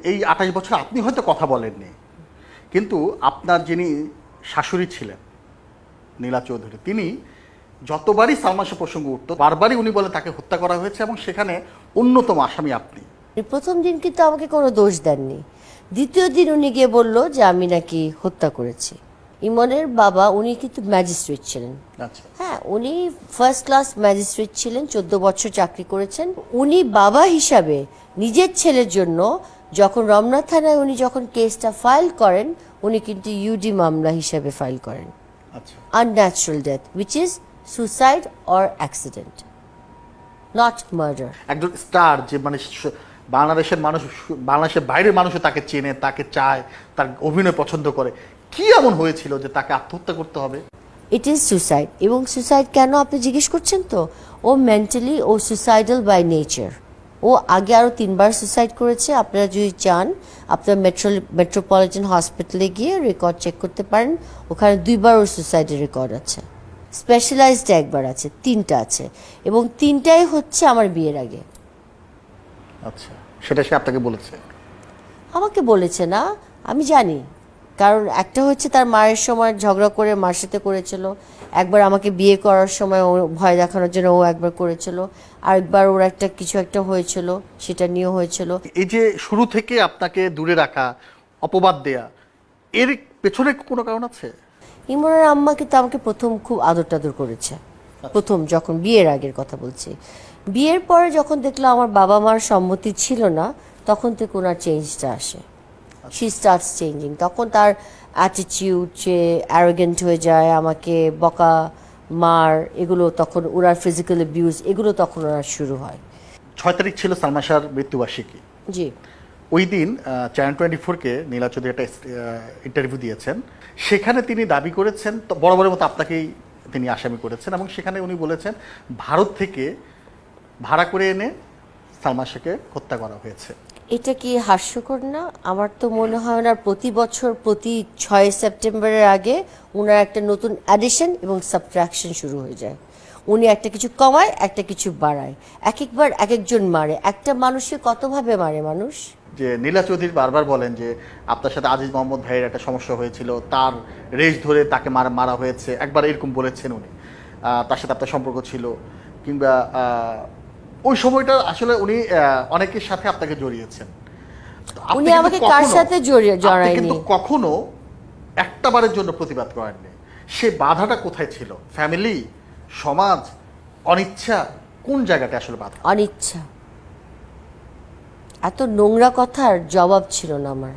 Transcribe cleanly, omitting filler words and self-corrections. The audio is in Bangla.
এই ২৮ বছর আপনি হয়তো কথা বলেননি, কিন্তু আপনার যিনি শাশুড়ি ছিলেন নীলা চৌধুরী, তিনি যতবারই সালমান শাহ প্রসঙ্গ উঠত বারবারই উনি বলে তাকে হত্যা করা হয়েছে এবং সেখানে অন্যতম আসামি আপনি। প্রথম দিন কিন্তু আমাকে কোনো দোষ দেননি। দ্বিতীয় দিন উনি গিয়ে বলল যে আমি নাকি হত্যা করেছি। ইমনের বাবা উনি কিন্তু ম্যাজিস্ট্রেট ছিলেন। আচ্ছা, হ্যাঁ, উনি ফার্স্ট ক্লাস ম্যাজিস্ট্রেট ছিলেন, 14 বছর চাকরি করেছেন। উনি বাবা হিসাবে নিজের ছেলের জন্য যখন রমনা থানায় উনি যখন কেসটা ফাইল করেন, উনি কিন্তু ইউডি মামলা হিসাবে ফাইল করেন, আচ্ছা, unnatural death, which is suicide or accident, not murder. একজন স্টার যে মানে বাংলাদেশের মানুষ, বাংলাদেশের বাইরের মানুষও তাকে চেনে, তাকে চায়, তার অভিনয় পছন্দ করে, কি এমন হয়েছিল যে তাকে আত্মহত্যা করতে হবে? It is suicide. এবং সুসাইড কেন আপনি জিজ্ঞেস করছেন তো, ও মেন্টালি ও সুসাইডাল বাই নেচার। ও আগে আরও 3বার সুসাইড করেছে। আপনারা যদি চান আপনার মেট্রোপলিটন হসপিটালে গিয়ে রেকর্ড চেক করতে পারেন, ওখানে 2বার ওর সুসাইডের রেকর্ড আছে। স্পেশালাইজড একবার আছে, 3টা আছে, এবং 3টাই হচ্ছে আমার বিয়ের আগে। আচ্ছা, সেটা সে আপনাকে বলেছে? আমাকে বলেছে না, আমি জানি। কারণ একটা হচ্ছে তার মায়ের সময় ঝগড়া করে মার সাথে করেছিল, একবার আমাকে বিয়ে করার সময় ও ভয় দেখানোর জন্য ও একবার করেছিল, আরেকবার ওর একটা কিছু একটা হয়েছিল, সেটা নিয়েও হয়েছিল। এই যে শুরু থেকে আপনাকে দূরে রাখা, অপবাদ দেয়া, এর পেছনে কোনো কারণ আছে? ইমরানের আম্মা কিন্তু আমাকে প্রথম খুব আদর টাদর করেছে, প্রথম যখন বিয়ের আগের কথা বলছি। বিয়ের পরে যখন দেখলাম আমার বাবা মার সম্মতি ছিল না, তখন থেকে ওনার চেঞ্জটা আসে। She starts changing. তখন তার অ্যাটিটিউড, যে অ্যারোগেন্ট হয়ে যায়, আমাকে বকা মার, এগুলো তখন ওনার ফিজিক্যাল অ্যাবিউজ, এগুলো তখন ওনার শুরু হয়। 6 তারিখ ছিল সালমান শাহর মৃত্যুবার্ষিকী। জি, ওই দিন চ্যানেল 24-কে নীলা চৌধুরী একটা ইন্টারভিউ দিয়েছেন। সেখানে তিনি দাবি করেছেন, তো বরাবরের মতো আপনাকেই তিনি আসামি করেছেন, এবং সেখানে উনি বলেছেন ভারত থেকে ভাড়া করে এনে সালমান শাহকে হত্যা করা হয়েছে। এটা কি হাস্যকর না? আমার তো মনে হয় ওনার প্রতি বছর প্রতি 6 সেপ্টেম্বরের আগে ওনার একটা নতুন অ্যাডিশন এবং সাবট্রাকশন শুরু হয়ে যায়। উনি একটা কিছু কমায়, একটা কিছু বাড়ায়, এক একবার এক একজন মারে। একটা মানুষকে কতভাবে মারে মানুষ? যে নীলা চৌধুরী বারবার বলেন যে আপনার সাথে আজিজ মোহাম্মদ ভাইয়ের একটা সমস্যা হয়েছিল, তার রেশ ধরে তাকে মারা হয়েছে, একবার এরকম বলেছেন উনি। তার সাথে আপনার সম্পর্ক ছিল, কিংবা ওই সময়টা আসলে উনি অনেকের সাথে আপনাকে জড়িয়েছেন। উনি আমাকে কার সাথে জড়ায়নি? কিন্তু কখনো একটা বারের জন্য প্রতিবাদ করেননি। সে বাধাটা কোথায় ছিল? ফ্যামিলি, সমাজ, অনিচ্ছা, কোন জায়গাটা আসলে বাধা? অনিচ্ছা। এত নোংরা কথার জবাব ছিল না আমার।